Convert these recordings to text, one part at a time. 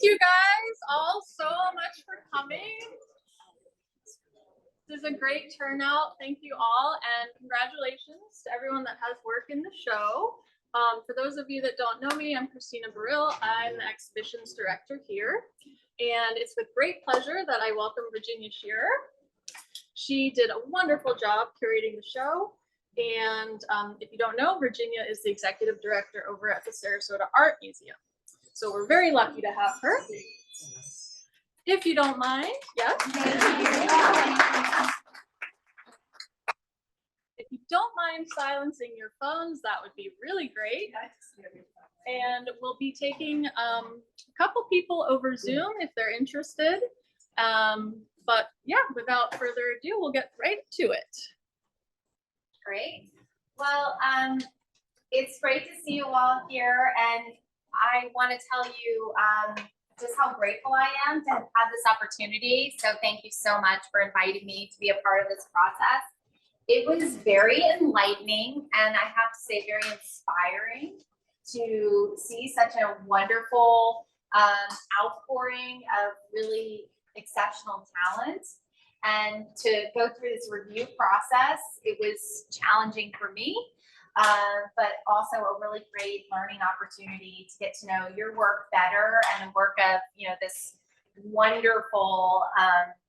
Thank you guys all so much for coming. This is a great turnout. Thank you all, and congratulations to everyone that has work in the show. For those of you that don't know me, I'm Christina Baril. I'm the exhibitions director here, and it's with great pleasure that I welcome Virginia Shearer. She did a wonderful job curating the show, and if you don't know, Virginia is the executive director over at the Sarasota Art Museum. So we're very lucky to have her. If you don't mind, yes. If you don't mind silencing your phones, that would be really great. And we'll be taking a couple people over Zoom if they're interested. But yeah, without further ado, we'll get right to it. Great. Well, it's great to see you all here, and I want to tell you just how grateful I am to have had this opportunity. So thank you so much for inviting me to be a part of this process. It was very enlightening, and I have to say very inspiring to see such a wonderful outpouring of really exceptional talent. And to go through this review process, it was challenging for me, but also a really great learning opportunity to get to know your work better and the work of, this wonderful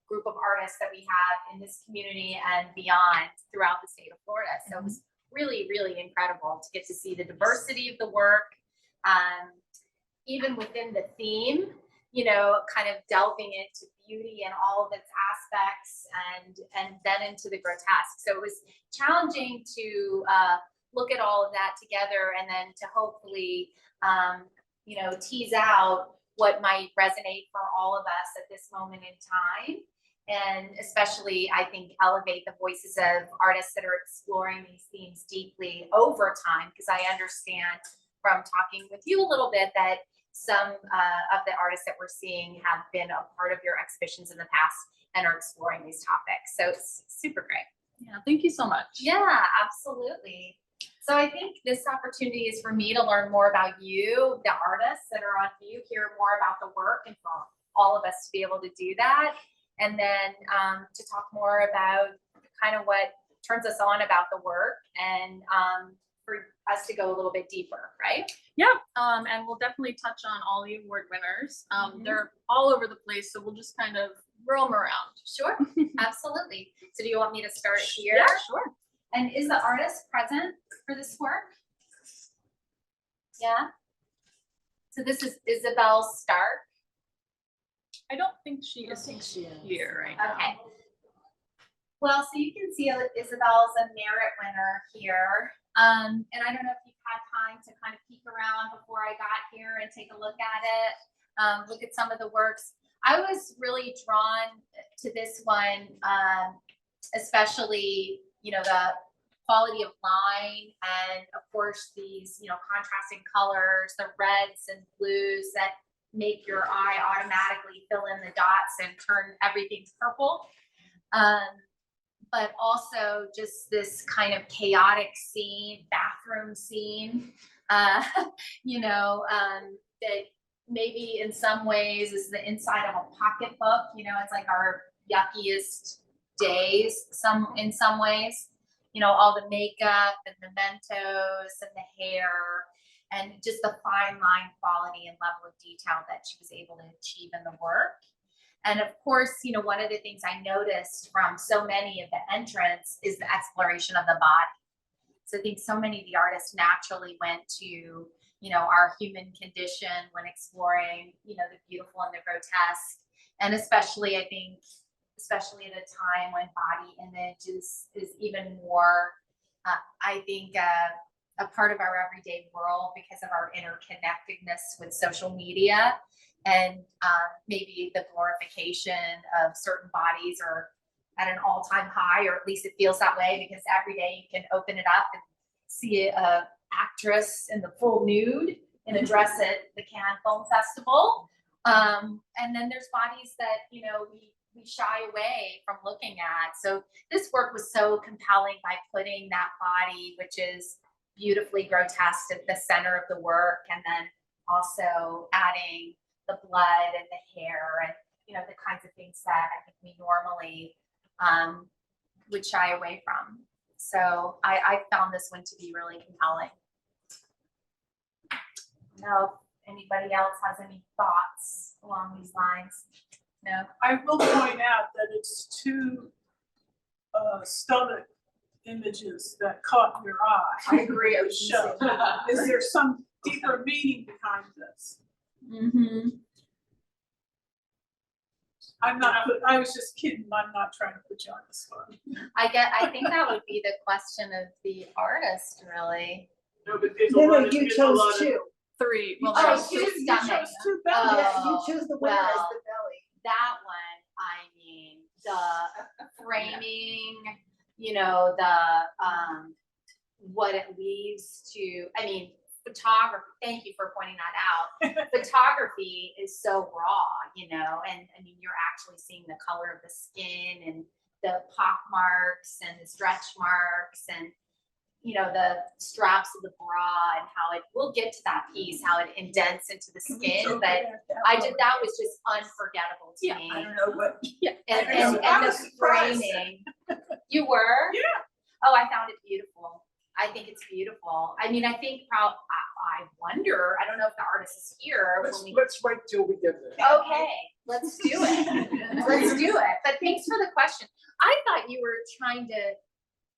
group of artists that we have in this community and beyond throughout the state of Florida. So it was really, really incredible to get to see the diversity of the work, even within the theme, kind of delving into beauty and all of its aspects and then into the grotesque. So it was challenging to look at all of that together and then to hopefully, tease out what might resonate for all of us at this moment in time. And especially, I think, elevate the voices of artists that are exploring these themes deeply over time, because I understand from talking with you a little bit that some of the artists that we're seeing have been a part of your exhibitions in the past and are exploring these topics. So it's super great. Yeah, thank you so much. Yeah, absolutely. So I think this opportunity is for me to learn more about you, the artists that are on view, hear more about the work, and for all of us to be able to do that. And then to talk more about kind of what turns us on about the work, and for us to go a little bit deeper, right? Yeah, and we'll definitely touch on all the award winners. They're all over the place, so we'll just kind of roam around. Sure, absolutely. So do you want me to start here? Yeah, sure. And is the artist present for this work? Yeah. So this is Isabel Stark. I don't think she is here right now. Okay. Well, so you can see Isabel's a merit winner here. And I don't know if you've had time to kind of peek around before I got here and take a look at it, look at some of the works. I was really drawn to this one, especially, the quality of line and, of course, these, contrasting colors, the reds and blues that make your eye automatically fill in the dots and turn everything purple. But also just this kind of chaotic scene, bathroom scene, that maybe in some ways is the inside of a pocketbook. It's like our yuckiest days, in some ways. All the makeup and the mementos and the hair, and just the fine line quality and level of detail that she was able to achieve in the work. And of course, one of the things I noticed from so many of the entrants is the exploration of the body. So I think so many of the artists naturally went to, our human condition when exploring, the beautiful and the grotesque. And especially, I think, especially at a time when body image is even more, a part of our everyday world because of our interconnectedness with social media, and maybe the glorification of certain bodies are at an all-time high, or at least it feels that way, because every day you can open it up and see a actress in the full nude in a dress at the Cannes Film Festival. And then there's bodies that, we shy away from looking at. So this work was so compelling by putting that body, which is beautifully grotesque, at the center of the work, and then also adding the blood and the hair and, you know, the kinds of things that I think we normally would shy away from. So I found this one to be really compelling. No, anybody else has any thoughts along these lines? No. I will point out that it's two stomach images that caught your eye. I agree. I The was show. Is there some deeper meaning behind this? Mm-hmm. I was just kidding. I'm not trying to put you on the spot. I think that would be the question of the artist, really. No, but there's a No, lot no, of, you there's a chose lot of, two. Three. Well, Oh, there's two You stomach. chose two belly. Yeah, you chose the winner as well, the belly. That one, I mean, the framing, you know, the what it leads to. I mean, photography. Thank you for pointing that out. Photography is so raw, you know, and I mean, you're actually seeing the color of the skin and the pock marks and the stretch marks and, you know, the straps of the bra and how it, we'll get to that piece, how it indents into the skin, but that was just unforgettable to me. I don't know what. And I the was surprised. framing. You were? Yeah. Oh, I found it beautiful. I think it's beautiful. I mean, I think I wonder, I don't know if the artist is here. let's wait till we get there. Okay, let's do it. Let's do it. But thanks for the question. I thought you were trying to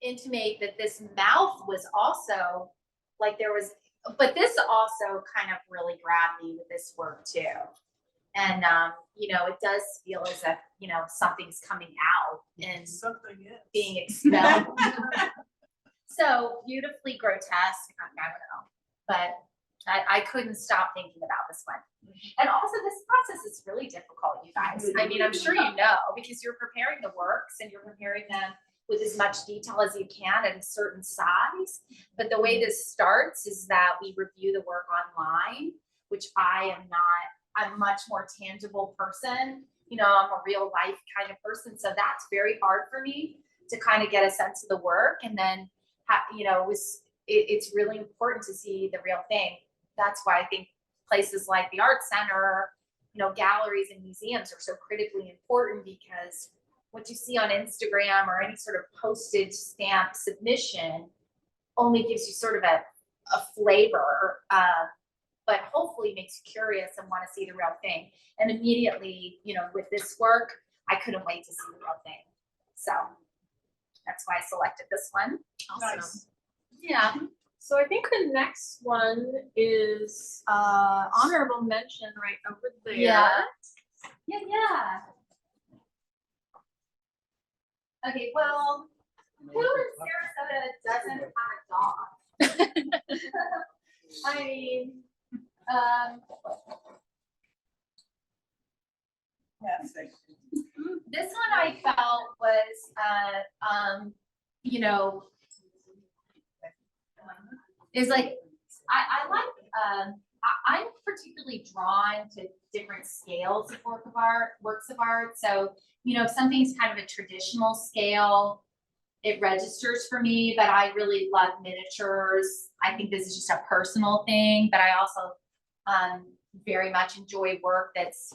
intimate that this mouth was also like there was, but this also kind of really grabbed me with this work too. And, you know, it does feel as if, you know, something's coming out and Something is. being expelled. So beautifully grotesque, I don't know, but I couldn't stop thinking about this one. And also this process is really difficult, you guys. I mean, I'm sure you know, because you're preparing the works and you're preparing them with as much detail as you can at a certain size. But the way this starts is that we review the work online, which I'm a much more tangible person. You know, I'm a real life kind of person. So that's very hard for me to kind of get a sense of the work. And then, you know, it's really important to see the real thing. That's why I think places like the Art Center, you know, galleries and museums are so critically important, because what you see on Instagram or any sort of postage stamp submission only gives you sort of a flavor, but hopefully makes you curious and want to see the real thing. And immediately, you know, with this work, I couldn't wait to see the real thing. So that's why I selected this one. awesome. Nice. Yeah. So I think the next one is honorable mention right over there. Yeah. Okay, well, who in Sarasota doesn't have a dog? I mean, this one I felt was, you know, is like, I like, I'm particularly drawn to different scales of works of art. So, you know, if something's kind of a traditional scale, it registers for me, but I really love miniatures. I think this is just a personal thing, but I also very much enjoy work that's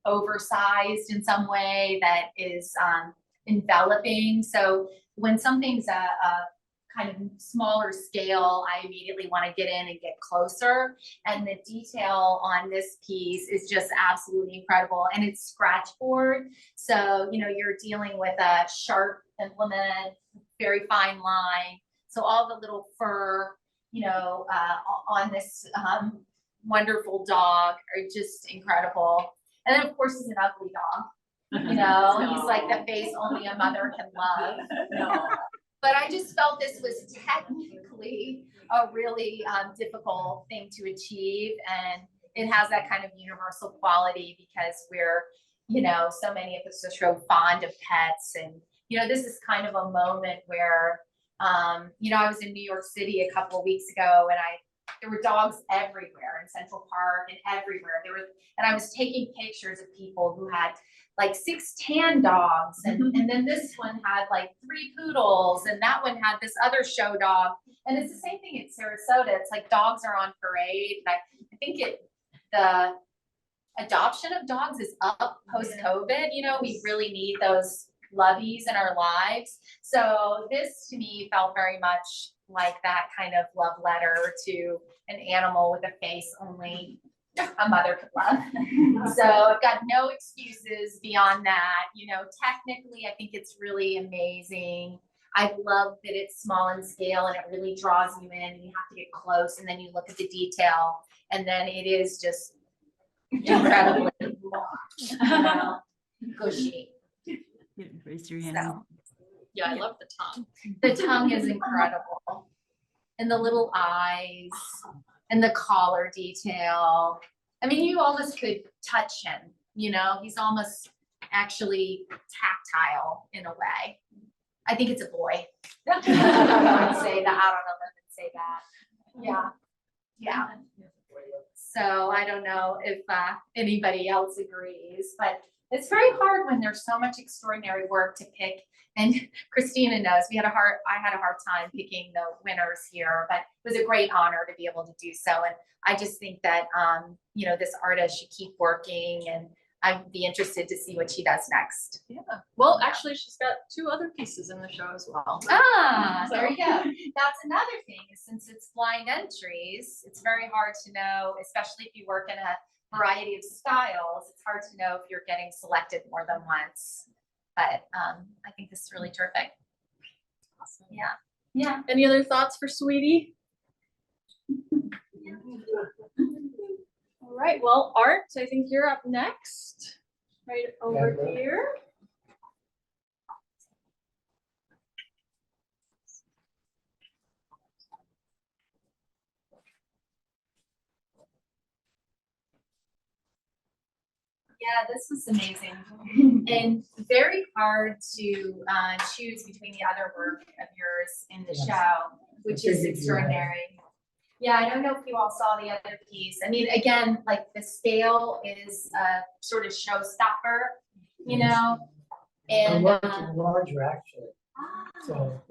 oversized in some way, that is enveloping. So when something's a kind of smaller scale, I immediately want to get in and get closer. And the detail on this piece is just absolutely incredible. And it's scratch board. So, you know, you're dealing with a sharp implement, very fine line. So all the little fur, you know, on this wonderful dog are just incredible. And then of course he's an ugly dog. You know, he's like the face only a mother can love. No. But I just felt this was technically a really difficult thing to achieve. And it has that kind of universal quality because we're, you know, so many of us are so fond of pets. And, you know, this is kind of a moment where, you know, I was in New York City a couple of weeks ago and there were dogs everywhere in Central Park and everywhere. And I was taking pictures of people who had like 6 tan dogs, and then this one had like 3 poodles, and that one had this other show dog. And it's the same thing in Sarasota. It's like dogs are on parade. And I think adoption of dogs is up post-COVID. You know, we really need those lovies in our lives. So this to me felt very much like that kind of love letter to an animal with a face only a mother could love. So I've got no excuses beyond that. You know, technically, I think it's really amazing. I love that it's small in scale and it really draws you in and you have to get close and then you look at the detail and then it is just incredibly gushy. Raise your hand. So, Yeah, I love the tongue. the tongue is incredible. And the little eyes and the collar detail. I mean, you almost could touch him, you know, he's almost actually tactile in a way. I think it's a boy. I would say that, I don't know if I would say that. Yeah, yeah. So I don't know if anybody else agrees, but it's very hard when there's so much extraordinary work to pick. And Christina knows I had a hard time picking the winners here, but it was a great honor to be able to do so. And I just think that, you know, this artist should keep working and I'd be interested to see what she does next. Yeah. Well, actually, she's got 2 other pieces in the show as well. Ah, So- there you go. That's another thing, is since it's blind entries, it's very hard to know, especially if you work in a variety of styles, it's hard to know if you're getting selected more than once. But I think this is really terrific. Awesome. Yeah, yeah. Any other thoughts for Sweetie? All right, well, Art, I think you're up next, right over Yeah, here. Yeah, this was amazing and very hard to choose between the other work of yours in the Yes. show, which is figured you had. extraordinary. Yeah, I don't know if you all saw the other piece. I mean, again, like the scale is a sort of showstopper, you know? I'm And working larger actually, so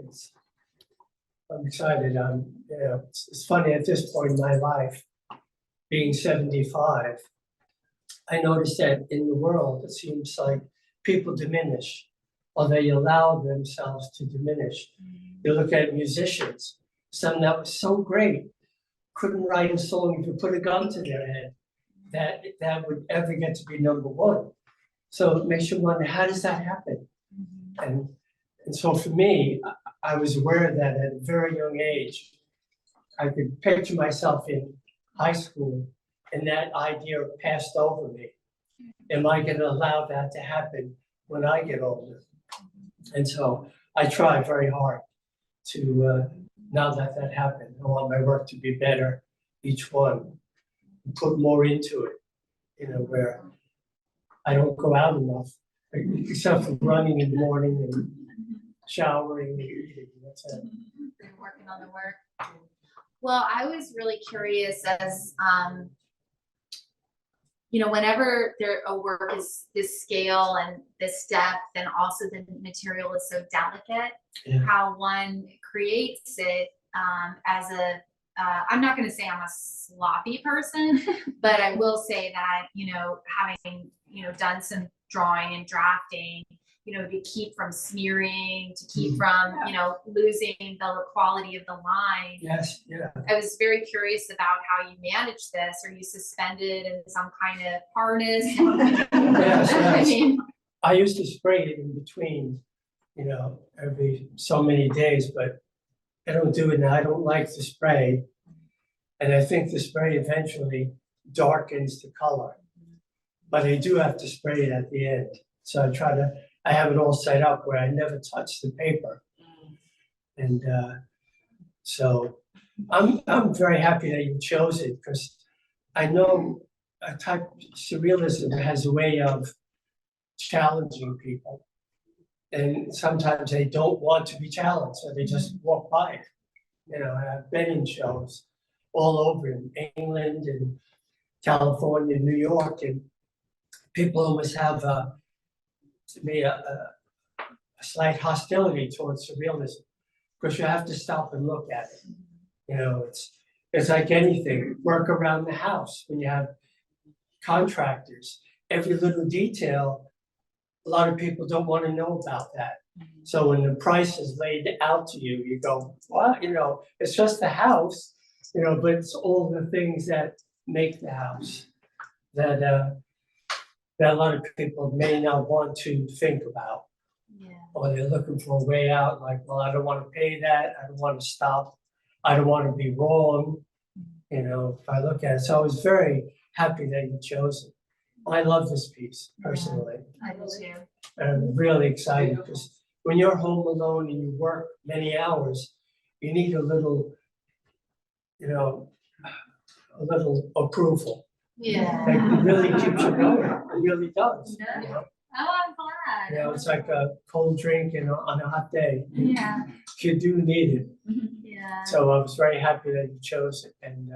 I'm excited. You know, it's funny at this point in my life, being 75, I noticed that in the world, it seems like people diminish or they allow themselves to diminish. You look at musicians, some that was so great, couldn't write a song if you put a gun to their head that would ever get to be #1. So it makes you wonder, how does that happen? And so for me, I was aware that at a very young age, I could picture myself in high school and that idea passed over me. Am I gonna allow that to happen when I get older? And so I try very hard to not let that happen. I want my work to be better, each one, put more into it, you know, where I don't go out enough, except for running in the morning and showering and eating, that's it. Been working on the work. Well, I was really curious as, you know, whenever a work is this scale and this depth, and also the material is so delicate, Yeah. how one creates it as a, I'm not gonna say I'm a sloppy person, but I will say that, you know, having, you know, done some drawing and drafting, you know, to keep from smearing, to keep from, you know, losing the quality of the line. Yes, yeah. I was very curious about how you manage this. Are you suspended in some kind of harness? Yes, I yes. mean, I used to spray it in between, you know, every so many days, but I don't do it now. I don't like the spray. And I think the spray eventually darkens the color. But I do have to spray it at the end. So I have it all set up where I never touch the paper. And so I'm very happy that you chose it, because I know a type surrealism has a way of challenging people. And sometimes they don't want to be challenged, so they just walk by it. You know, I've been in shows all over in England and California, New York, and people always have to me a slight hostility towards surrealism, because you have to stop and look at it. You know, it's like anything, work around the house when you have contractors, every little detail, a lot of people don't want to know about that. So when the price is laid out to you, you go, well, it's just the house, but it's all the things that make the house that that a lot of people may not want to think about. Yeah. Or they're looking for a way out, like, well, I don't want to pay that, I don't want to stop, I don't want to be wrong. If I look at it, so I was very happy that you chose it. I love this piece personally. I do too. And I'm really excited because when you're home alone and you work many hours, you need a little, a little approval. Yeah. It really keeps you going. It really does. Yeah. Oh, I'm glad. It's like a cold drink on a hot day. Yeah. You do need it. Yeah. So I was very happy that you chose it. And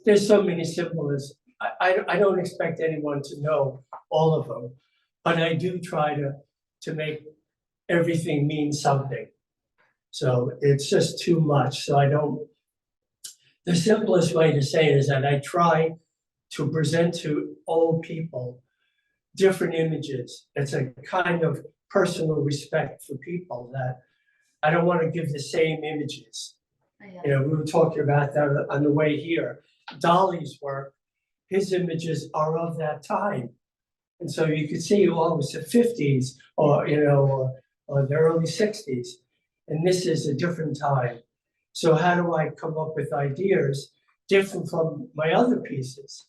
there's so many symbolisms. I don't expect anyone to know all of them, but I do try to make everything mean something. So it's just too much. So the simplest way to say it is that I try to present to all people different images. It's a kind of personal respect for people that I don't want to give the same images. We were talking about that on the way here. Dolly's work, his images are of that time. And so you could see, well, it was the 50s or the early 60s. And this is a different time. So how do I come up with ideas different from my other pieces?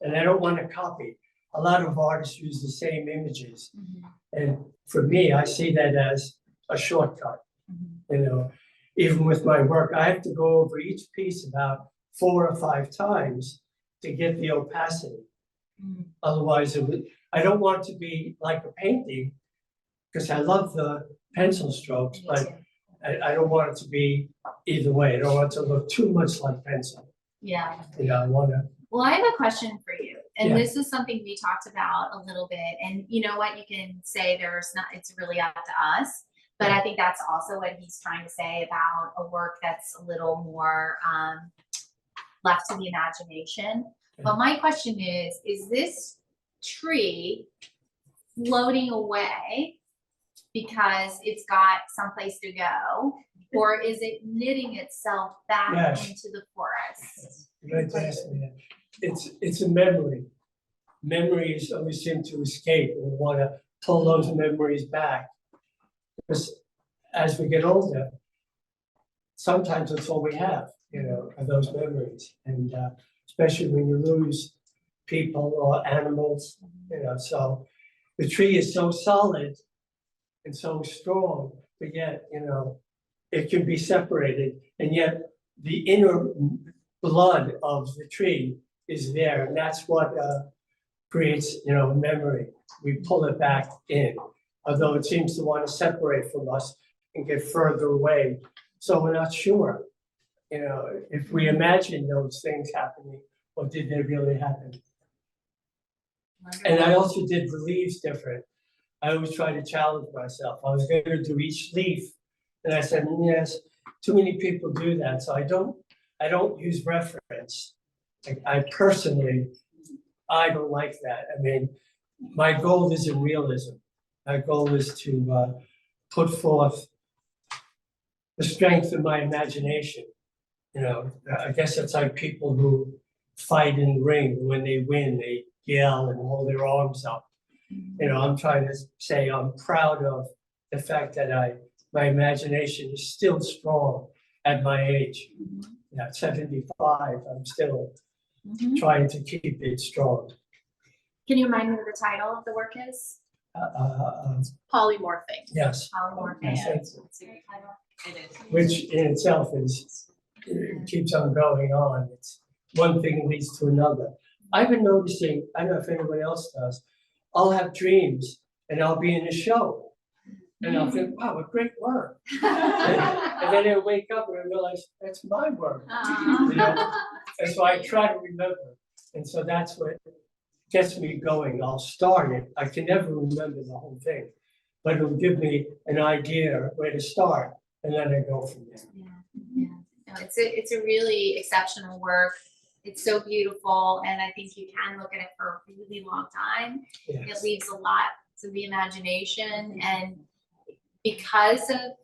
And I don't want to copy. A lot of artists use the same images. And for me, I see that as a shortcut. Even with my work, I have to go over each piece about 4 or 5 times to get the opacity. Otherwise, I don't want it to be like a painting because I love the pencil strokes, but I don't want it to be either way. I don't want it to look too much like pencil. Yeah. I want to. Well, I have a question for you. And Yeah. this is something we talked about a little bit. And you know what? You can say it's really up to us. But I think that's also what he's trying to say about a work that's a little more left to the imagination. But my question is this tree floating away because it's got someplace to go? Or is it knitting itself back Yes. into the forest? Right to ask me that. It's a memory. Memories always seem to escape, and we want to pull those memories back. Because as we get older, sometimes that's all we have, are those memories. And especially when you lose people or animals, so the tree is so solid and so strong, but yet, it can be separated, and yet the inner blood of the tree is there, and that's what creates, memory. We pull it back in, although it seems to want to separate from us and get further away. So we're not sure, if we imagine those things happening, or did they really happen? And I also did the leaves different. I always try to challenge myself. I was going to do each leaf, and I said, yes, too many people do that, so I don't use reference. I personally, I don't like that. I mean, my goal isn't realism. My goal is to put forth the strength of my imagination. I guess it's like people who fight in the ring. When they win, they yell and hold their arms up. I'm trying to say I'm proud of the fact that my imagination is still strong at my age. At 75, I'm still trying to keep it strong. Can you remind me what the title of the work is? Polymorphing. Yes, Polymorphing. Yes. That's a good title. It is. which in itself it keeps on going on. It's one thing leads to another. I've been noticing, I don't know if anyone else does, I'll have dreams and I'll be in a show and I'll think, wow, what great work. And then I wake up and I realize that's my work. And so I try to remember. And so that's what gets me going. I'll start it. I can never remember the whole thing, but it'll give me an idea where to start, and then I go from there. Yeah. No, it's a really exceptional work. It's so beautiful, and I think you can look at it for a really long time. It Yes. leaves a lot to the imagination, and because of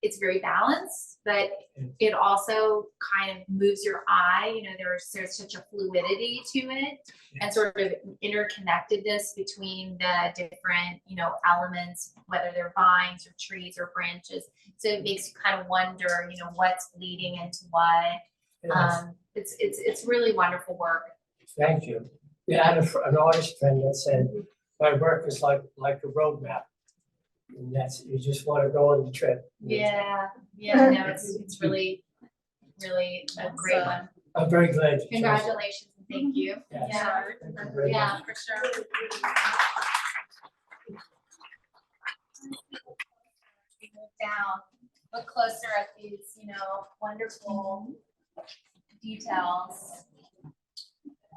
it's very balanced, but it also kind of moves your eye. You know, there's such a fluidity to it, and sort of interconnectedness between the different, you know, elements, whether they're vines or trees or branches. So it makes you kind of wonder, you know, what's leading into what. Yes. It's really wonderful work. Thank you. Yeah, I had an artist friend that said, my work is like a roadmap. And that's, you just want to go on the trip. Yeah, no, it's really, really a great one. I'm very glad you chose it. Congratulations and thank you. Yes. Yeah, Thank you very yeah, much. for sure. Move down, look closer at these, you know, wonderful details.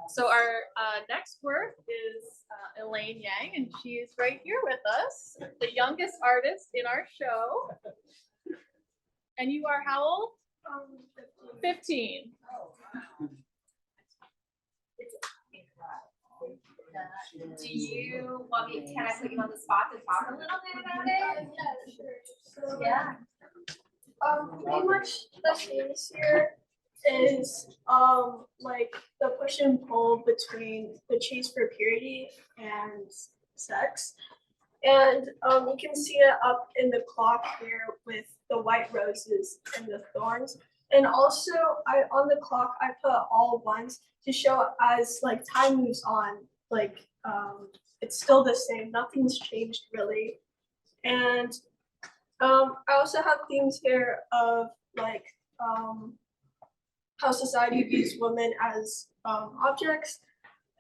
So our next work is Elaine Yang, and she is right here with us, the youngest artist in our show. And you are how old? 15. Do you want me, can I put you on the spot to talk a little bit about it? Yeah, sure. So, Yeah. pretty much the themes here is like the push and pull between the chase for purity and sex. And you can see it up in the clock here with the white roses and the thorns. And also on the clock I put all ones to show as like time moves on, like it's still the same, nothing's changed really. And I also have themes here of like how society views women as objects.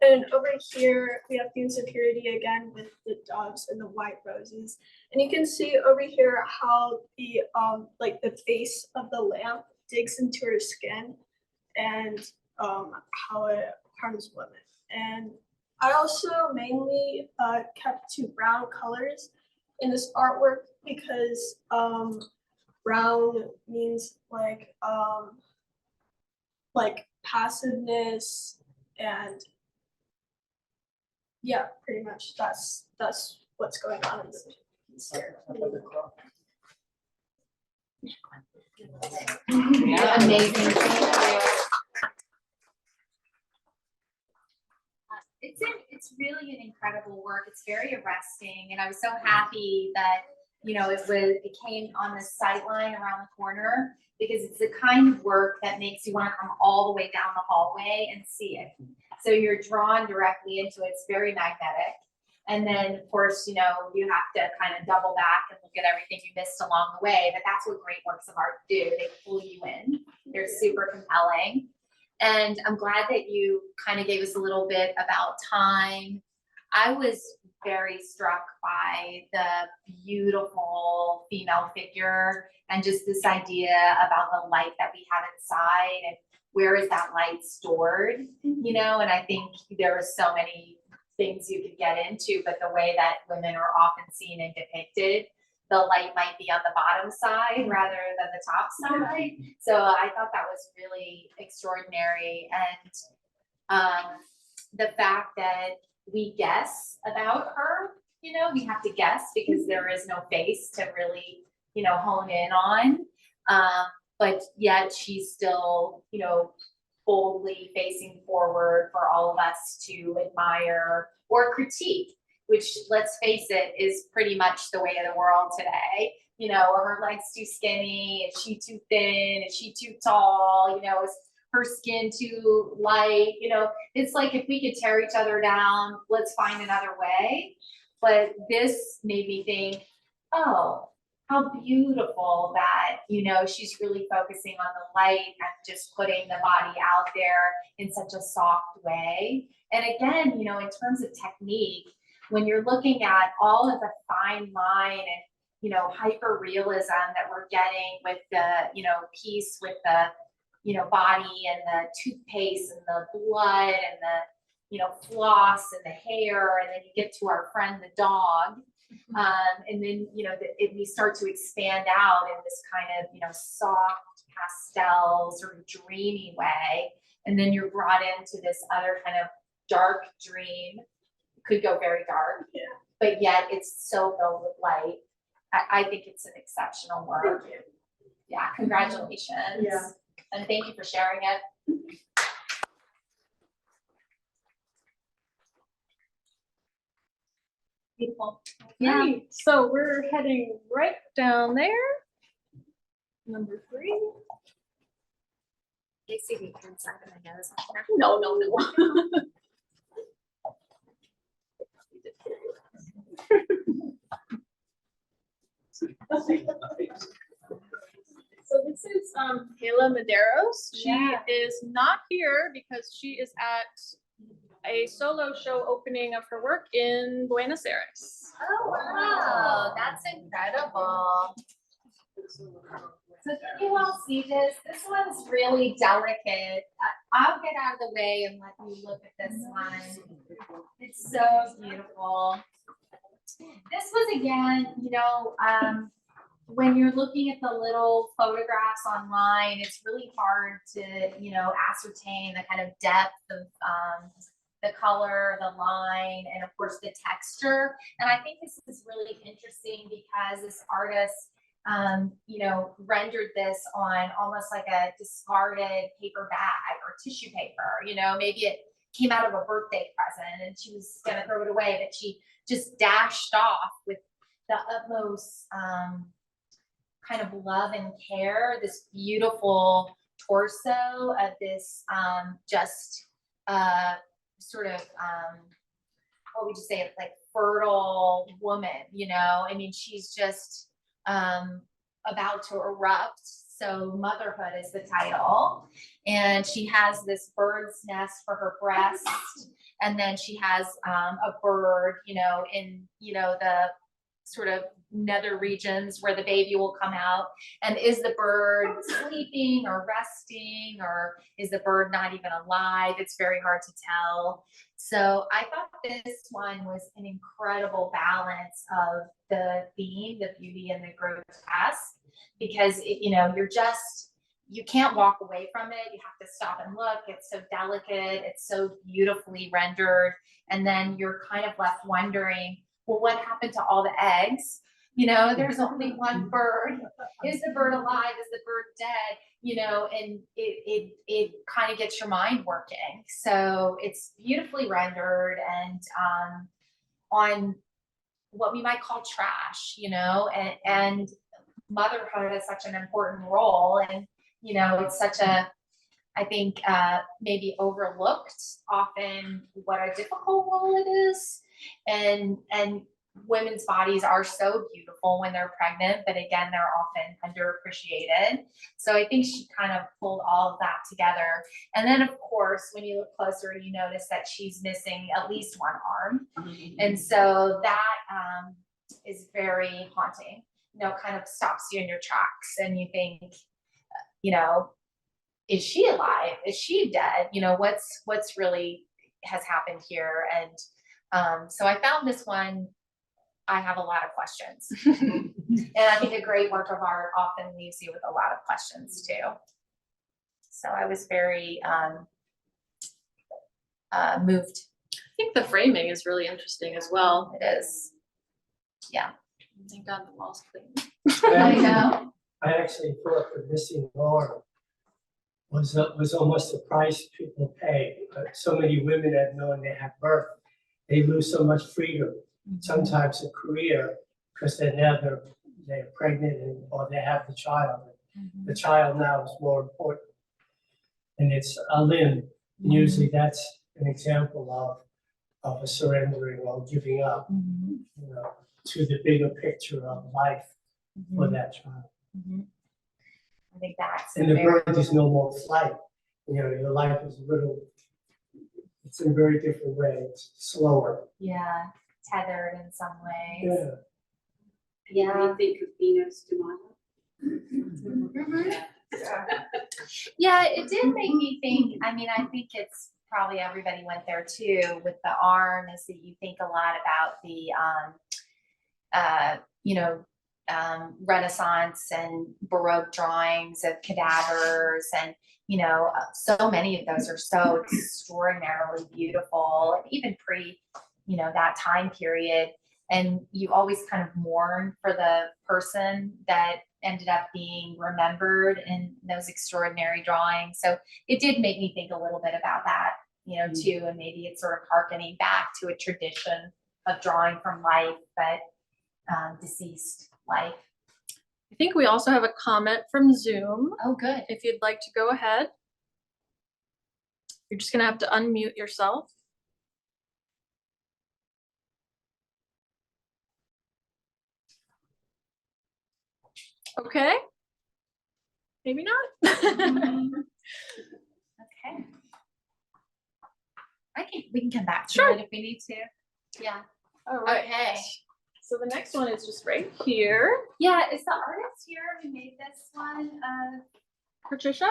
And over here, we have themes of purity again with the doves and the white roses. And you can see over here how the like the face of the lamp digs into her skin and how it harms women. And I also mainly kept to brown colors in this artwork because brown means like passiveness, and yeah, pretty much that's what's going on in this piece here. Yeah, amazing. Thank you. It's really an incredible work. It's very arresting, and I was so happy that, you know, it came on the sight line around the corner, because it's the kind of work that makes you want to come all the way down the hallway and see it. So you're drawn directly into it. It's very magnetic. And then, of course, you know, you have to kind of double back and look at everything you missed along the way. But that's what great works of art do. They pull you in. They're super compelling. And I'm glad that you kind of gave us a little bit about time. I was very struck by the beautiful female figure and just this idea about the light that we have inside and where is that light stored, you know. And I think there are so many things you could get into, but the way that women are often seen and depicted, the light might be on the bottom side rather than the top side. So I thought that was really extraordinary. And the fact that we guess about her, you know, we have to guess because there is no face to really, you know, hone in on. But yet she's still, you know, boldly facing forward for all of us to admire or critique, which, let's face it, is pretty much the way of the world today. You know, are her legs too skinny? Is she too thin? Is she too tall? You know, is her skin too light? You know, it's like, if we could tear each other down, let's find another way. But this made me think, oh, how beautiful that, you know, she's really focusing on the light and just putting the body out there in such a soft way. And again, you know, in terms of technique, when you're looking at all of the fine line and, you know, hyper realism that we're getting with the, you know, piece with the, you know, body and the toothpaste and the blood and the, you know, floss and the hair, and then you get to our friend the dog. And then, you know, we start to expand out in this kind of, you know, soft pastel sort of dreamy way. and then you're brought into this other kind of dark dream. Could go very dark, Yeah. but yet it's so filled with light. I think it's an exceptional work. Thank you. Yeah, congratulations. Yeah. And thank you for sharing it. Beautiful. Yeah. Great. So we're heading right down there. Number 3. You see me inside of my nose. No, no, no. So this is Kayla Medeiros. She Yeah. is not here because she is at a solo show opening of her work in Buenos Aires. Oh, wow, that's incredible. So can you all see this? This one's really delicate. I'll get out of the way and let you look at this one. It's so beautiful. This was again, when you're looking at the little photographs online, it's really hard to, ascertain the kind of depth of the color, the line, and of course the texture. And I think this is really interesting because this artist, rendered this on almost like a discarded paper bag or tissue paper. Maybe it came out of a birthday present and she was gonna throw it away, but she just dashed off with the utmost kind of love and care, this beautiful torso of this what would you say, like fertile woman, she's just about to erupt. So motherhood is the title. And she has this bird's nest for her breast. And then she has a bird, in, the sort of nether regions where the baby will come out. And is the bird sleeping or resting, or is the bird not even alive? It's very hard to tell. So I thought this one was an incredible balance of the theme, the beauty and the grotesque, because you can't walk away from it. You have to stop and look. It's so delicate. It's so beautifully rendered. And then you're kind of left wondering, well, what happened to all the eggs? There's only one bird. Is the bird alive? Is the bird dead? And it kind of gets your mind working. So it's beautifully rendered and on what we might call trash, and motherhood is such an important role. And, it's such I think maybe overlooked often what a difficult role it is. And women's bodies are so beautiful when they're pregnant, but again, they're often underappreciated. So I think she kind of pulled all of that together. And then of course, when you look closer, you notice that she's missing at least one arm. And so that is very haunting, kind of stops you in your tracks and you think, is she alive? Is she dead? What's really has happened here? And so I found this one, I have a lot of questions. And I think a great work of art often leaves you with a lot of questions too. So I was very moved. I think the framing is really interesting as well. It is. Yeah. Thank God the wall's clean. I know. I actually thought the missing arm was almost the price people pay. So many women have known they have birth, they lose so much freedom, sometimes a career, because they're pregnant or they have the child. The child now is more important, and it's a limb. And usually that's an example of a surrendering or giving up, to the bigger picture of life for that child. I think that's And the bird is no more flight. Your life is it's in a very different way. It's slower. yeah, tethered in some ways. Yeah. Yeah. Think of Venus tomorrow. Yeah, it did make me think, I think it's probably everybody went there too with the arm, is that you think a lot about the, Renaissance and Baroque drawings of cadavers, and so many of those are so extraordinarily beautiful, and even pre, that time period. And you always kind of mourn for the person that ended up being remembered in those extraordinary drawings. So it did make me think a little bit about that, too, and maybe it's sort of hearkening back to a tradition of drawing from life, but deceased life. I think we also have a comment from Zoom. Oh, good. If you'd like to go ahead. You're just gonna have to unmute yourself. Okay. Maybe not. Okay. We can come back to Sure. it if we need to. Yeah. All right. Okay. So the next one is just right here. Yeah, is the artist here who made this one, Patricia?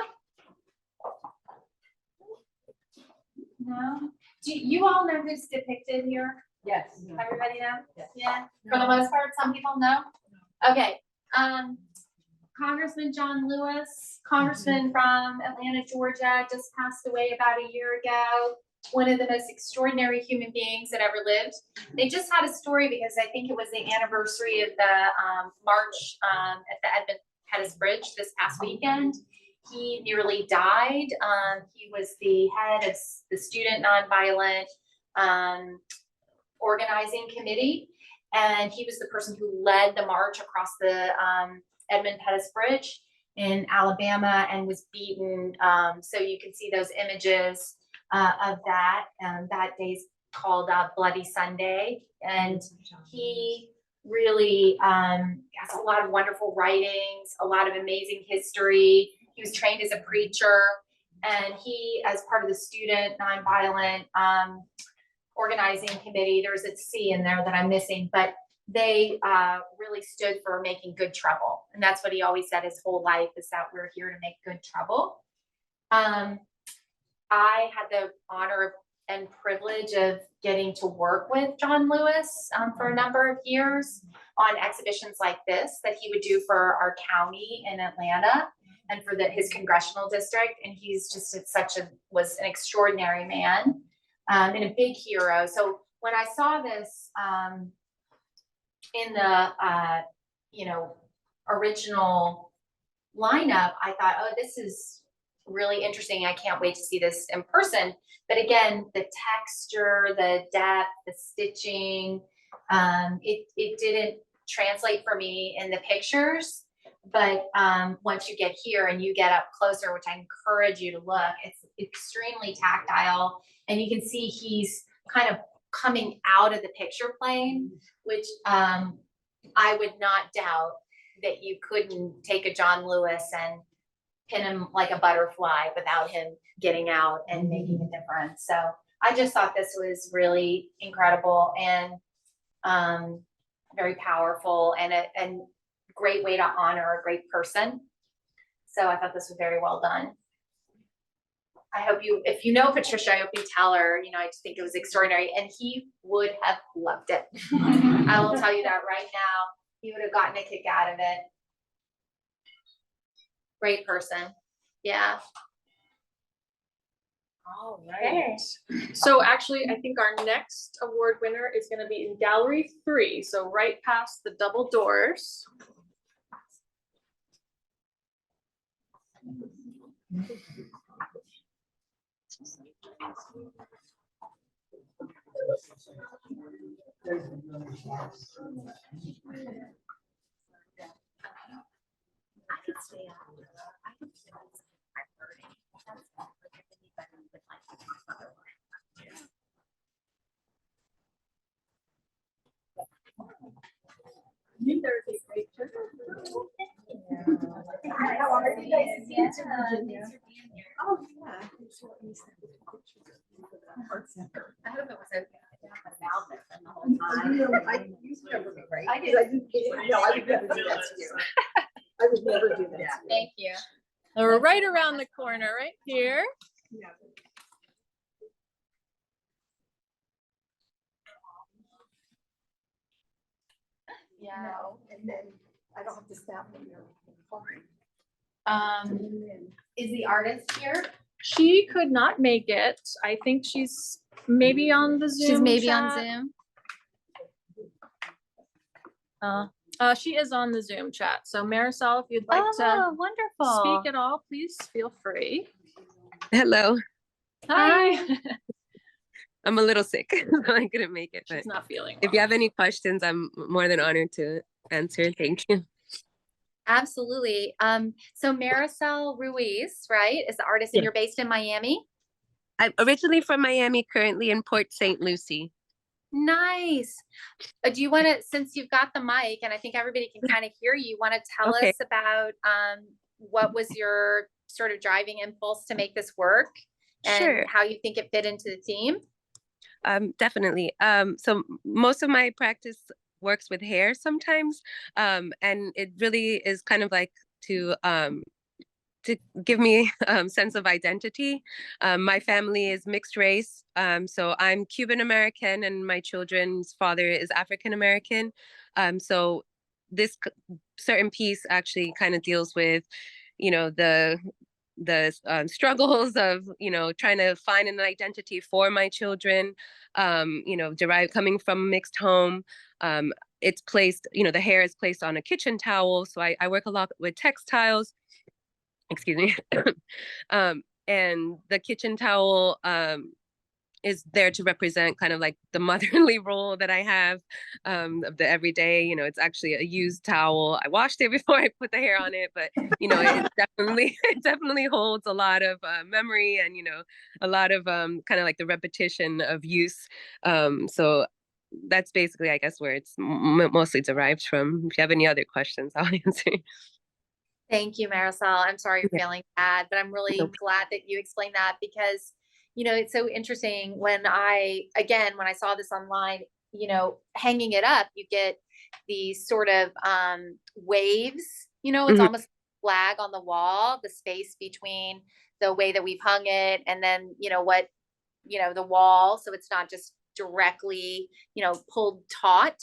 no? Do you all know who's depicted here? Yes. Everybody know? Yes. Yeah, for the most part, some people know. Okay, Congressman John Lewis, Congressman from Atlanta, Georgia, just passed away about a year ago. One of the most extraordinary human beings that ever lived. They just had a story because I think it was the anniversary of the march at the Edmund Pettus Bridge this past weekend. He nearly died. He was the head of the Student Nonviolent Organizing Committee, and he was the person who led the march across the Edmund Pettus Bridge in Alabama and was beaten. So you can see those images of that. That day's called Bloody Sunday, and he really has a lot of wonderful writings, a lot of amazing history. He was trained as a preacher, and he, as part of the Student Nonviolent Organizing Committee, there's a C in there that I'm missing, but they really stood for making good trouble. And that's what he always said his whole life, is that we're here to make good trouble. I had the honor and privilege of getting to work with John Lewis for a number of years on exhibitions like this that he would do for our county in Atlanta and for his congressional district. And he's just was an extraordinary man and a big hero. So when I saw this in the original lineup, I thought, oh, this is really interesting. I can't wait to see this in person. But again, the texture, the depth, the stitching, it didn't translate for me in the pictures. But once you get here and you get up closer, which I encourage you to look, it's extremely tactile. And you can see he's kind of coming out of the picture plane, which I would not doubt that you couldn't take a John Lewis and pin him like a butterfly without him getting out and making a difference. So I just thought this was really incredible and very powerful, and a great way to honor a great person. So I thought this was very well done. I hope if you know Patricia, I hope you tell her, I just think it was extraordinary, and he would have loved it. I will tell you that right now. He would have gotten a kick out of it. Great person. Yeah. All right. So actually, I think our next award winner is going to be in Gallery 3. So right past the double doors. I could stay up. I could stay up. There's a great How are you guys? Thanks for being here. Oh, yeah. I hope it was okay. I mouthed it the whole You time. remember me, right? I did. No, I would never do that to you. I would never do that to you. Thank you. So we're right around the corner, right here. Yeah. Yeah. No, and then I don't have to snap when you're talking. Is the artist here? She could not make it. I think she's maybe on the Zoom. She's maybe on chat. Zoom. She is on the Zoom chat. So Marisol, if you'd like to Oh, wonderful. speak at all, please feel free. Hello. Hi. I'm a little sick, so I couldn't make it. But She's not feeling if you have any questions, I'm more than honored to answer. Thank you. Absolutely. So Marisol Ruiz, right, is the artist, and Yeah. you're based in Miami? I'm originally from Miami, currently in Port St. Lucie. Nice. Do you want to, since you've got the mic, and I think everybody can kind of hear you, want to tell Okay. us about what was your sort of driving impulse to make this work, and Sure. how you think it fit into the theme? Definitely. So most of my practice works with hair sometimes, and it really is kind of like to give me sense of identity. My family is mixed race, so I'm Cuban American, and my children's father is African American. So this certain piece actually kind of deals with, the struggles of trying to find an identity for my children, coming from a mixed home. It's placed, the hair is placed on a kitchen towel, so I work a lot with textiles, excuse me. And the kitchen towel is there to represent kind of like the motherly role that I have, of the everyday. It's actually a used towel. I washed it before I put the hair on it, but it definitely holds a lot of memory, and a lot of kind of like the repetition of use. So that's basically, I guess, where it's mostly derived from. If you have any other questions, I'll answer. Thank you, Marisol. I'm sorry you're feeling bad, but I'm really glad that you explained that, because it's so interesting when I saw this online, hanging it up, you get these sort of waves, it's almost like a flag on the wall, the space between the way that we've hung it and then, the wall. So it's not just directly, pulled taut.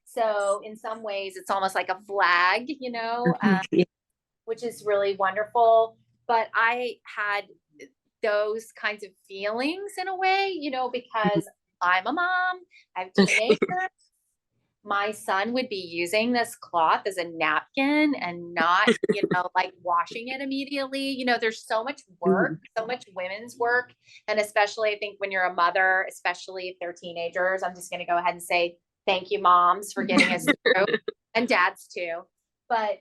So in some ways it's almost like a flag, which is really wonderful. But I had those kinds of feelings in a way, because I'm a mom, I have teenagers. My son would be using this cloth as a napkin and not, like washing it immediately. There's so much work, so much women's work. And especially I think when you're a mother, especially if they're teenagers, I'm just going to go ahead and say, thank you, moms, for getting us through, and dads too. But,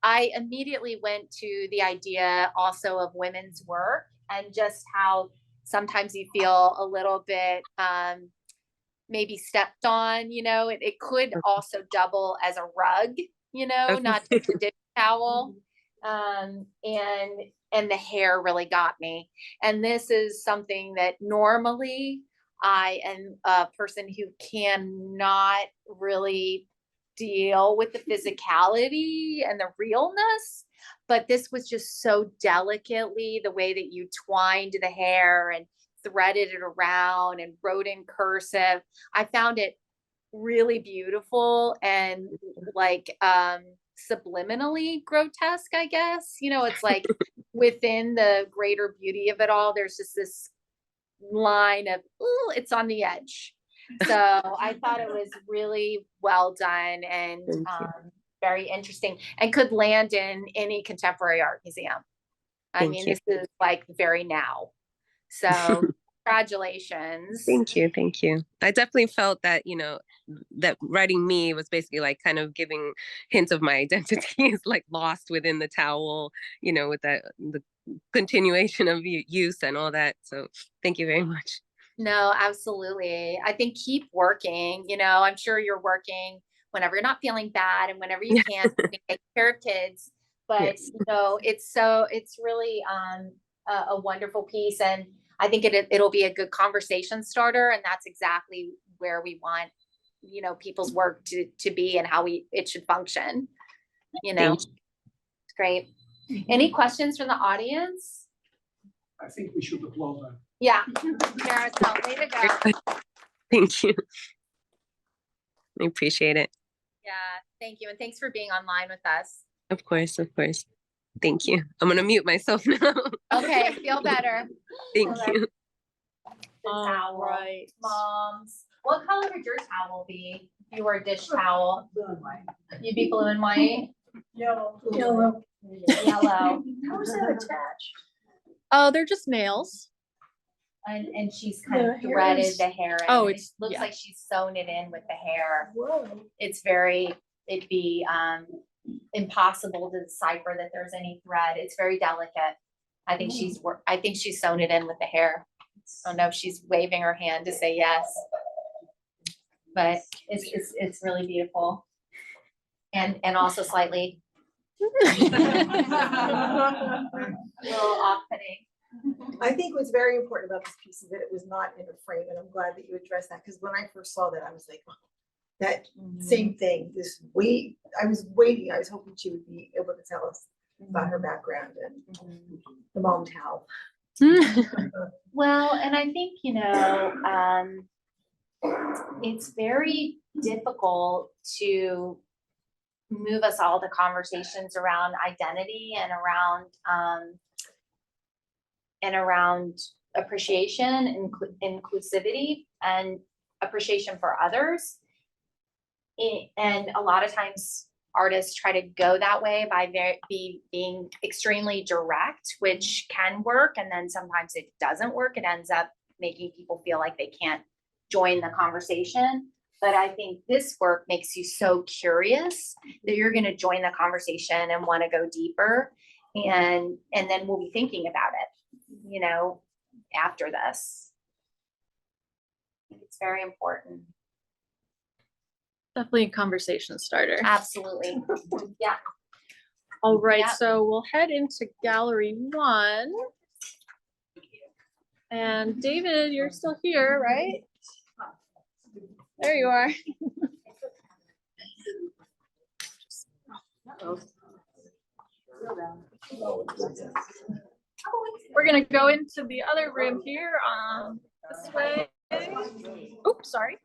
I immediately went to the idea also of women's work, and just how sometimes you feel a little bit maybe stepped on, it could also double as a rug, not just a dish towel. And the hair really got me. And this is something that normally I am a person who cannot really deal with the physicality and the realness, but this was just so delicately the way that you twined the hair and threaded it around and wrote in cursive. I found it really beautiful and like subliminally grotesque, I guess. It's like within the greater beauty of it all, there's just this line of, ooh, it's on the edge. So I thought it was really well done and very interesting, and could land in any contemporary art museum. This is like very now. So congratulations. Thank you. I definitely felt that, that writing me was basically like kind of giving hints of my identity is like lost within the towel, with the continuation of use and all that. So thank you very much. No, absolutely. I think keep working. I'm sure you're working whenever you're not feeling bad and whenever you can to take care of kids. But it's really a wonderful piece, and I think it'll be a good conversation starter, and that's exactly where we want people's work to be and how it should function. It's great. Any questions from the audience? I think we should applaud her. Yeah, Marisol, way to go. Thank you. I appreciate it. Yeah, Thank you, and thanks for being online with us. Of course, of course. Thank you. I'm gonna mute myself now. Okay, feel better. Thank you. The All towel. right. Moms, what color would your towel be if you were a dish towel? You'd be blue and white? Yellow. Yellow. Yellow. How is that attached? Oh, they're just nails. And she's kind of The hair threaded is- the hair in. Oh, It it's- looks yeah. like she's sewn it in with the hair. Whoa. It'd be impossible to decipher that there's any thread. It's very delicate. I think she's sewn it in with the hair. I don't know if she's waving her hand to say yes. But it's really beautiful. And also slightly a little off-putting. I think what's very important about this piece is that it was not in a frame, and I'm glad that you addressed that, because when I first saw that, I was like, oh, that same thing, I was waiting, I was hoping she would be able to tell us about her background and the mom towel. Well, and I think, it's very difficult to move us all to conversations around identity and around appreciation, inclusivity, and appreciation for others. And a lot of times artists try to go that way by being extremely direct, which can work. And then sometimes it doesn't work. It ends up making people feel like they can't join the conversation. But I think this work makes you so curious that you're going to join the conversation and want to go deeper. And then we'll be thinking about it, after this. I think it's very important. Definitely a conversation starter. Absolutely. Yeah. All right, Yeah. so we'll head into gallery 1. And David, you're still here, right? There you are. We're gonna go into the other room here, this way. Oops, sorry.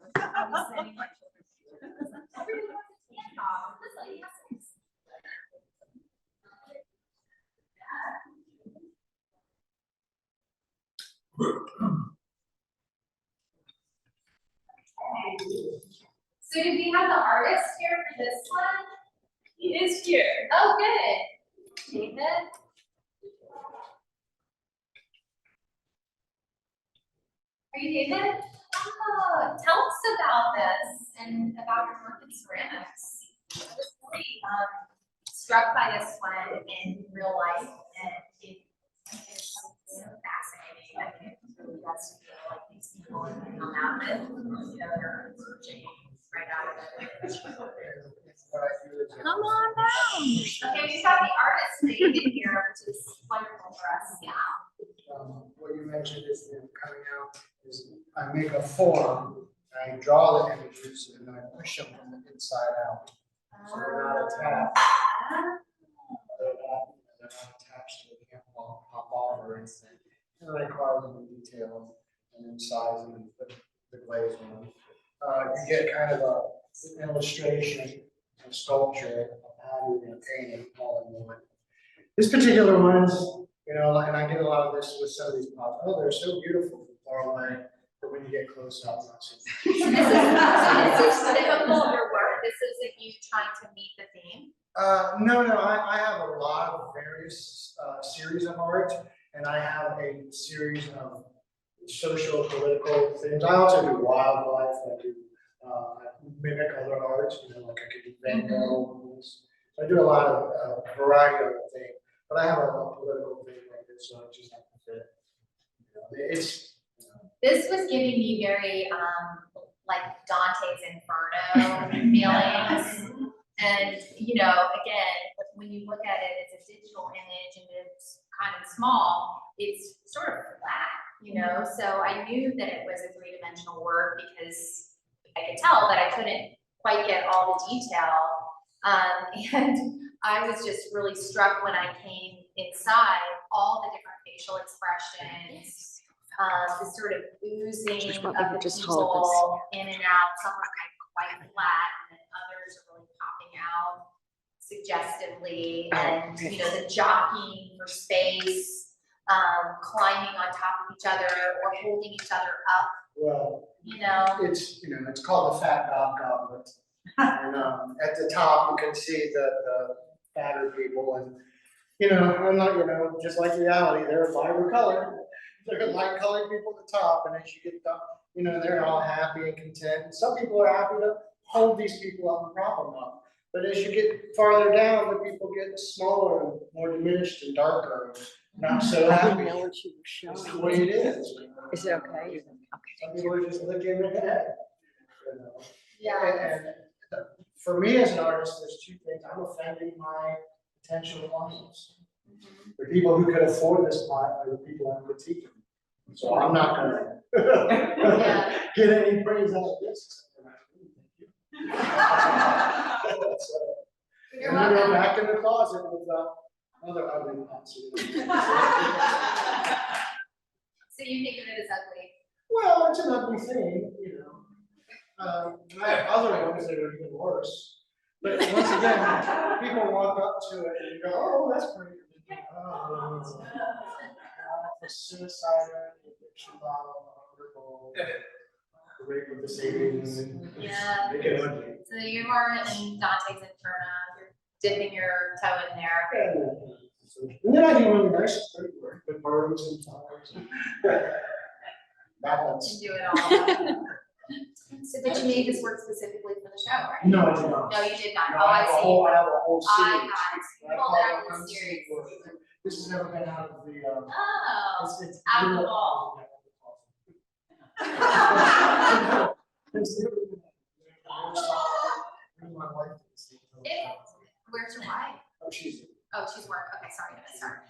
So did we have the artist here for this one? He is here. Oh, good. David? Are you David? Oh, tell us about this and about your work in ceramics. I was really struck by this one in real life, and it's fascinating. I think it really does feel like these people have come out with they're searching right out of it. Come on down. Okay, we've got the artist David here, which is wonderful for us. Yeah. What you mentioned is the coming out is I make a form, I draw the images, and I push them from the inside out. So they're not attached. They're not attached, so they can't pop off or anything. And then I carve them in detail and then size them and put the glaze on them. You get kind of an illustration, a sculpture of how you're going to paint it all in one. This particular one is, and I get a lot of this with some of these pots. Oh, they're so beautiful from far away, but when you get close up, not so. So this is typical of your work. This isn't you trying to meet the theme. No, I have a lot of various series of art, and I have a series of social, political things. I also do wildlife. I do mimic other art. Like I could do Van Gogh. So I do a lot of variety of things. But I have a political thing like this, so I just have to fit. This was giving me very like Dante's Inferno feelings. And again, when you look at it, it's a digital image and it's kind of small. It's sort of flat, So I knew that it was a 3-dimensional work because I could tell that I couldn't quite get all the detail. And I was just really struck when I came inside, all the different facial expressions, the sort of oozing of the people in and out. Some are kind of quite flat, and then others are really popping out. out suggestively, and, you know, the jockeying for space, climbing on top of each other or holding each other up, Well, you know? it's, you know, it's called the fat dog goblet. And, at the top, you can see the fatter people and, you know, I'm not, you know, just like reality, they're vibrant color. They're light colored people at the top, and as you get up, you know, they're all happy and content. And some people are happy to hold these people up and prop them up. But as you get farther down, the people get smaller and more diminished and darker, and not so happy. It's the way it is. Is it okay? Some people are just licking their head. You know? Yeah. And for me as an artist, there's two things. I'm offending my potential clients. The people who could afford this pot are the people I'm critiquing. So I'm not gonna get any praise out of this. You're And then we're welcome. back in the closet with other ugly pots. So you think of it as ugly? Well, it's an ugly thing, you know. I have other ones that are even worse. But once again, people walk up to it and you go, oh, that's pretty. Oh, the suicide, the addiction bottle, the hunger bowl, the rape of the savings. Yeah. Make it ugly. So you are in Dante's Inferno, you're dipping your toe in there. And then I do really nice street work with birds and flowers. Balance. You do it all. So did you make this work specifically for the show, right? No, I did not. No, you did not. No, Oh, I I have a see. whole, I have a whole I series. got it. You I pulled call it out it of the series. unseeing work. This has never been out of the, Oh. it's. Out of the wall. It's never been out. My wife did see it. Where's your wife? Oh, she's. Oh, she's work. Okay, sorry, I missed her.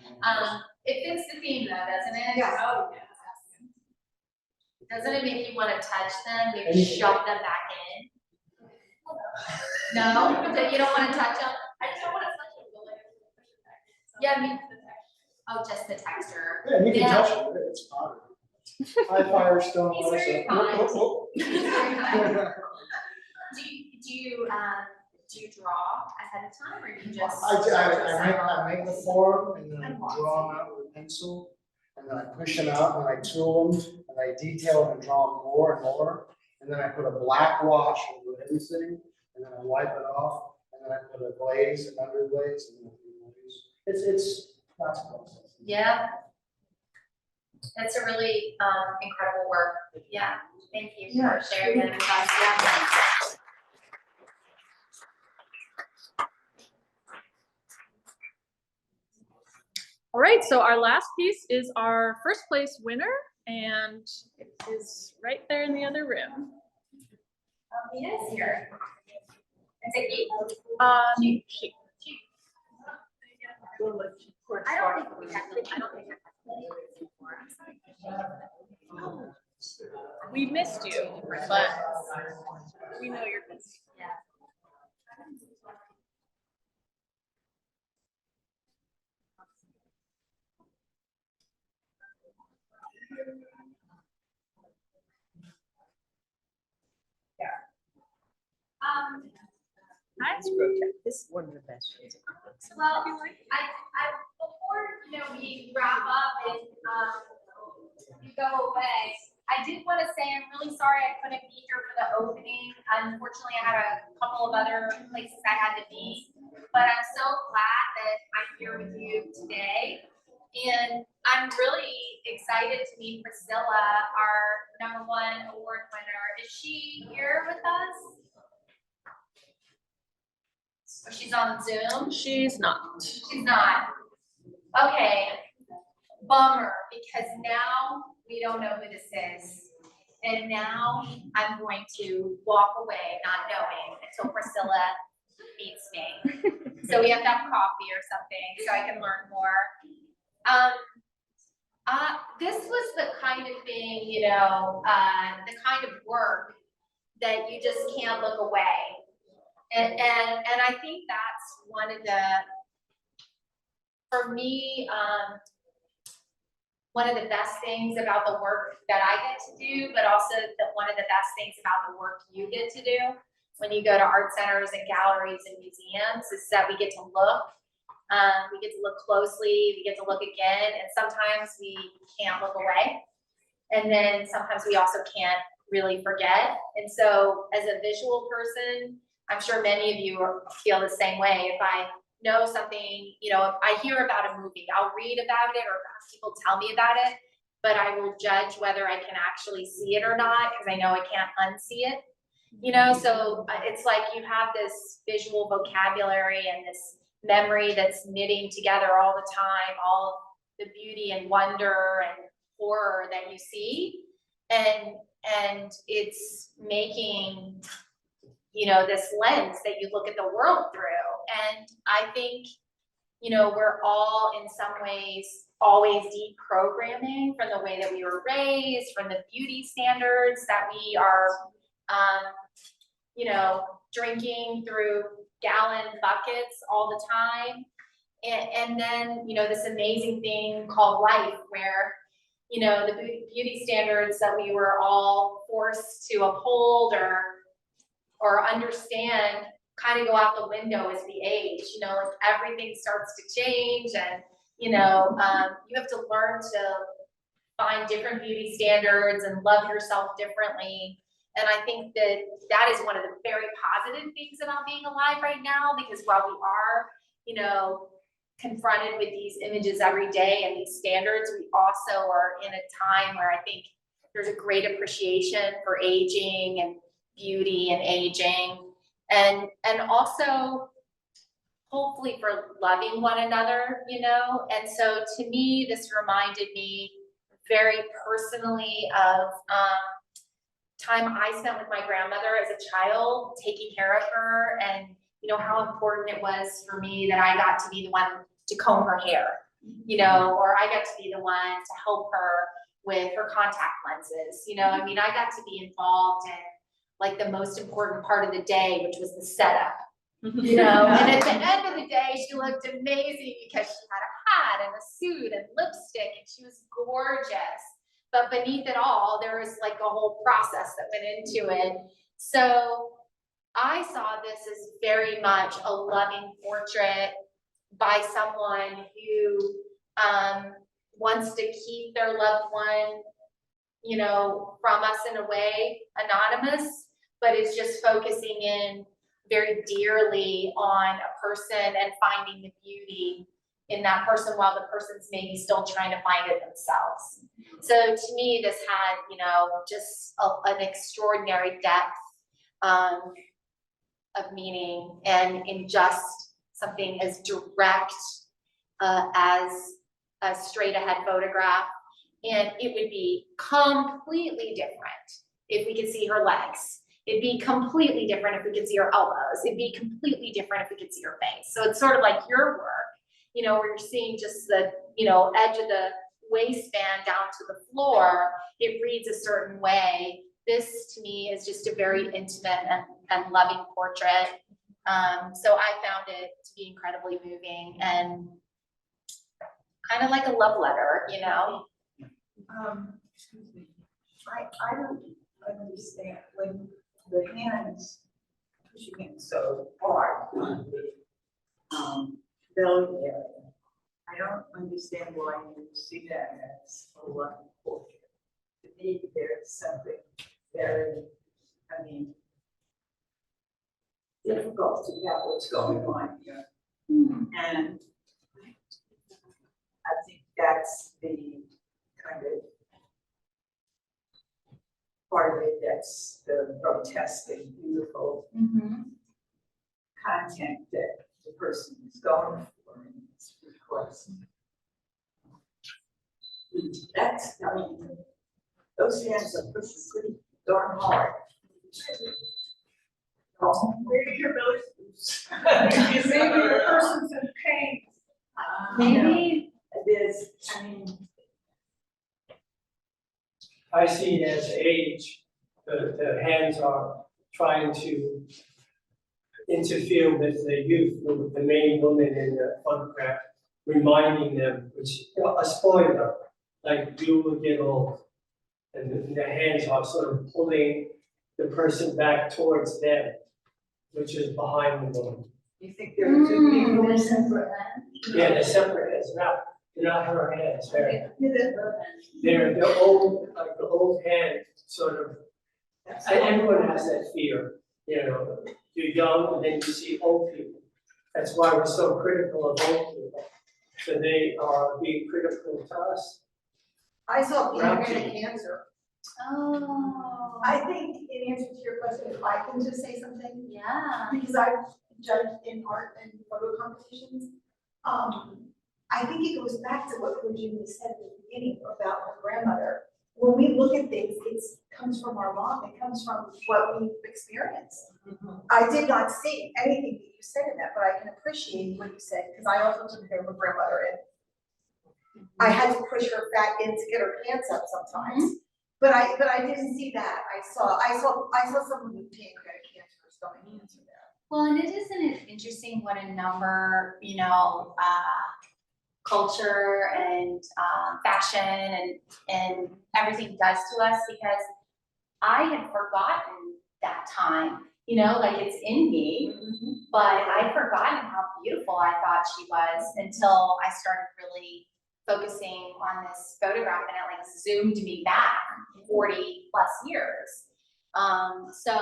It fits the theme though, doesn't it? Yeah. Oh, yes. Doesn't it make you want to touch them, maybe shove them back in? No, you don't want to touch them? I just don't want to touch it, but like. Yeah, me. Oh, just the texture. Yeah, you can Yeah. touch it, it's fine. I firestone. He's very also. He's very kind. Do you draw ahead of time, or do you just? I make the form and then I draw them out with a pencil, and then I push them out and I tool them and I detail them and draw them more and more. And then I put a black wash over everything, and then I wipe it off, and then I put a glaze and underglaze and then it's lots of process. Yeah. That's a really incredible work. Yeah, thank you for sharing that with us. Yeah. All right, so our last piece is our first place winner, and it is right there in the other room. He is here. Is it he? She. I don't think we have before. I'm sorry. We missed you, but we know you're busy. Yeah. That's grotesque. This is one of the best shows. Well, before, we wrap up and, you go away, I did want to say, I'm really sorry I couldn't be here for the opening. Unfortunately, I had a couple of other places I had to be, but I'm so glad that I'm here with you today. And I'm really excited to meet Priscilla, our #1 award winner. Is she here with us? Or she's on Zoom? She's not. She's not. Okay, bummer, because now we don't know who this is. And now I'm going to walk away not knowing until Priscilla meets me. So we have to have coffee or something so I can learn more. This was the kind of thing, the kind of work that you just can't look away. And I think that's one of the, for me, one of the best things about the work that I get to do, but also one of the best things about the work you get to do. when you go to art centers and galleries and museums is that we get to look. We get to look closely, we get to look again, and sometimes we can't look away. And then sometimes we also can't really forget. And so as a visual person, I'm sure many of you feel the same way. If I know something, you know, if I hear about a movie, I'll read about it or people tell me about it, but I will judge whether I can actually see it or not, because I know I can't unsee it. You know, so it's like you have this visual vocabulary and this memory that's knitting together all the time, all the beauty and wonder and horror that you see. And it's making, you know, this lens that you look at the world through. And I think, you know, we're all in some ways always deprogramming from the way that we were raised, from the beauty standards that we are, you know, drinking through gallon buckets all the time. And then, you know, this amazing thing called life where, you know, the beauty standards that we were all forced to uphold or understand kind of go out the window as we age. You know, like everything starts to change, and you know, you have to learn to find different beauty standards and love yourself differently. And I think that that is one of the very positive things about being alive right now, because while we are, you know, confronted with these images every day and these standards, we also are in a time where I think there's a great appreciation for aging and beauty and aging, and also hopefully for loving one another, you know. And so to me, this reminded me very personally of time I spent with my grandmother as a child, taking care of her, and you know how important it was for me that I got to be the one to comb her hair, you know, or I got to be the one to help her with her contact lenses. You know, I mean, I got to be involved in like the most important part of the day, which was the setup. You know, and at the end of the day, she looked amazing because she had a hat and a suit and lipstick, and she was gorgeous. But beneath it all, there was like a whole process that went into it. So I saw this as very much a loving portrait by someone who wants to keep their loved one, you know, from us in a way, anonymous, but is just focusing in very dearly on a person and finding the beauty in that person while the person's maybe still trying to find it themselves. So to me, this had, you know, just an extraordinary depth of meaning, and in just something as direct as a straight ahead photograph. And it would be completely different if we could see her legs. It'd be completely different if we could see her elbows. It'd be completely different if we could see her face. So it's sort of like your work, you know, where you're seeing just the, you know, edge of the waistband down to the floor. It reads a certain way. This to me is just a very intimate and loving portrait. So I found it to be incredibly moving and kind of like a love letter, you know? Excuse me. I don't understand when the hands pushing it so hard on the belly area. I don't understand why you see that as a love portrait. To me, there's something very, I mean, difficult to tell what's going on here. And I think that's the kind of part of it, that's the grotesque and beautiful content that the person is going for in this request. That's, I mean, those hands are pushing pretty darn hard. Maybe your belly loose. Maybe the person's in pain. Maybe. It is, I mean, I see it as age, the hands are trying to interfere with the youth, with the main woman in the photograph, reminding them, which, you know, a spoiler, like you will get old. And the hands are sort of pulling the person back towards them. which is behind the woman. You think there are two people in separate? Yeah, they're separate heads, they're not her heads, they're old, like the old head, sort of, and everyone has that fear, you know, you're young and then you see old people. That's why we're so critical of old people, so they are being critical to us. I saw pancreatic cancer. Oh. I think in answer to your question, if I can just say something, Yeah. because I've judged in art and photo competitions. I think it goes back to what Virginia said at the beginning about her grandmother. When we look at things, it comes from our mom, it comes from what we've experienced. I did not see anything that you said in that, but I can appreciate what you said, because I also took care of a grandmother and I had to push her back in to get her pants up sometimes. But I didn't see that. I saw someone with pancreatic cancer or stomach cancer there. Well, and isn't it interesting what a number, culture and fashion and everything does to us, because I had forgotten that time, like it's in me, but I'd forgotten how beautiful I thought she was until I started really focusing on this photograph, and it like zoomed me back 40 plus years. So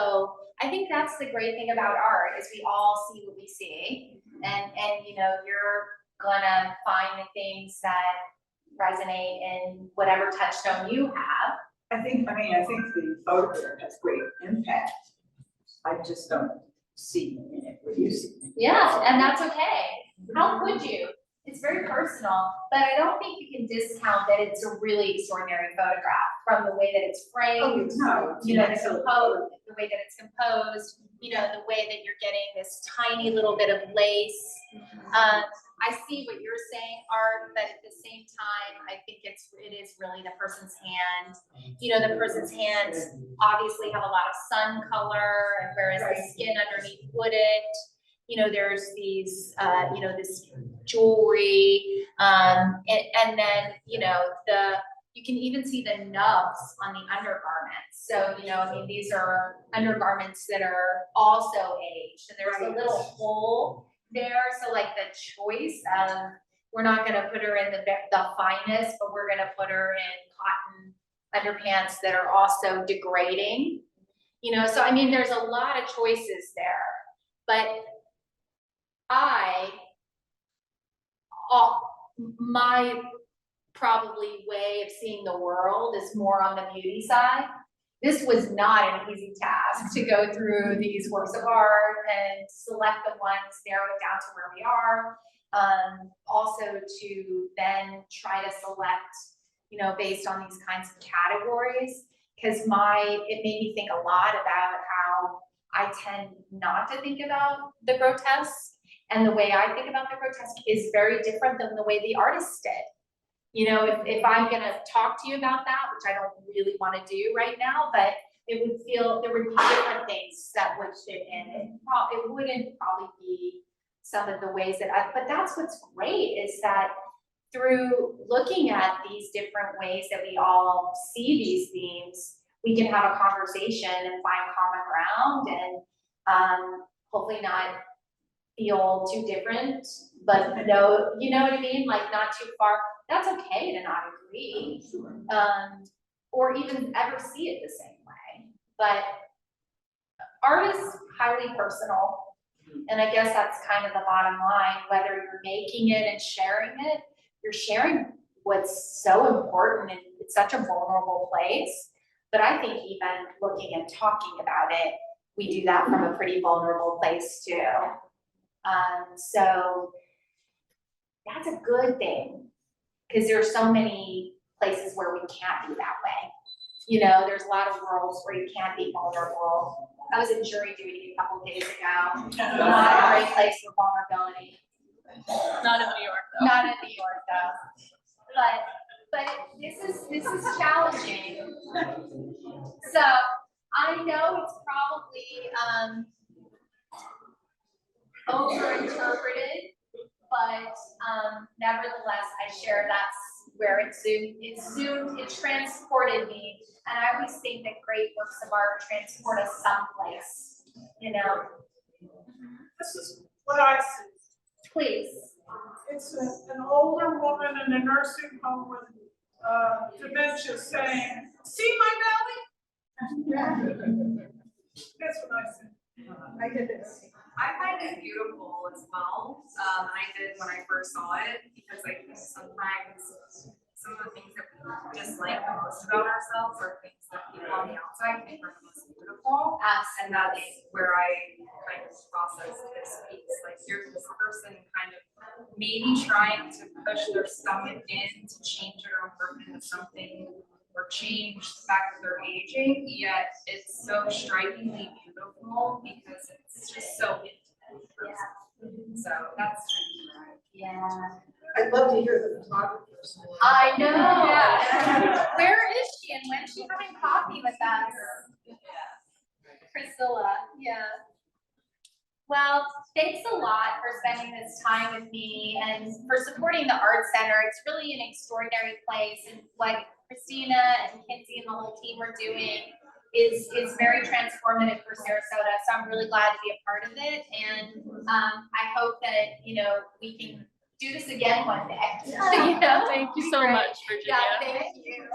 I think that's the great thing about art, is we all see what we see, and you're gonna find the things that resonate in whatever touchstone you have. I think the photograph has great impact. I just don't see it in it where you see it. Yeah, and that's okay. How could you? It's very personal, but I don't think you can discount that it's a really extraordinary photograph from the way that it's framed, No, the way that it's composed, the way that you're getting this tiny little bit of lace. I see what you're saying, Art, but at the same time, I think it is really the person's hand. The person's hands obviously have a lot of sun color, and whereas the skin underneath wouldn't. There's these, this jewelry, and then, you can even see the nubs on the undergarments. So, these are undergarments that are also aged, and there's a little hole there. So like the choice of, we're not gonna put her in the finest, but we're gonna put her in cotton underpants that are also degrading. So there's a lot of choices there, but my probably way of seeing the world is more on the beauty side. This was not an easy task to go through these works of art and select the ones, narrow it down to where we are. Also to then try to select, based on these kinds of categories, because it made me think a lot about how I tend not to think about the grotesque, and the way I think about the grotesque is very different than the way the artist did. If I'm gonna talk to you about that, which I don't really want to do right now, but there would be different things that would fit in. It wouldn't probably be some of the ways but that's what's great, is that through looking at these different ways that we all see these themes, we can have a conversation and find common ground, and hopefully not feel too different, but no, you know what I mean? Like not too far. That's okay to not agree, or even ever see it the same way. But art is highly personal, and I guess that's kind of the bottom line. Whether you're making it and sharing it, you're sharing what's so important, and it's such a vulnerable place. But I think even looking and talking about it, we do that from a pretty vulnerable place too. So that's a good thing, because there are so many places where we can't be that way. There's a lot of worlds where you can't be vulnerable. I was in jury duty a couple of days ago. Not a great place for vulnerability. Not in New York, though. Not in New York, though. But this is challenging. So I know it's probably over-interpreted, but nevertheless, I share that's where it transported me. And I always think that great works of art transport us someplace, This is what I see. Please. It's an older woman in a nursing home with dementia saying, "See my belly?" That's what I said. I did this. I find it beautiful as well. I did when I first saw it because I think sometimes some of the things that we dislike the most about ourselves are things that people on the outside think are the most beautiful. And that's where I kind of process this piece. Like here's this person kind of maybe trying to push their stomach in to change it or work into something or change the fact that they're aging, yet it's so strikingly beautiful because it's just so intimate. Yeah. So that's Yeah. I'd love to hear the photographers. I know. Yeah. Where is she and when's she having coffee with us? Priscilla, yeah. Well, thanks a lot for spending this time with me and for supporting the Art Center. It's really an extraordinary place, and what Christina and Kinsey and the whole team are doing is very transformative for Sarasota. So I'm really glad to be a part of it, and I hope that we can do this again one day. Thank you so much, Virginia. Yeah, thank you.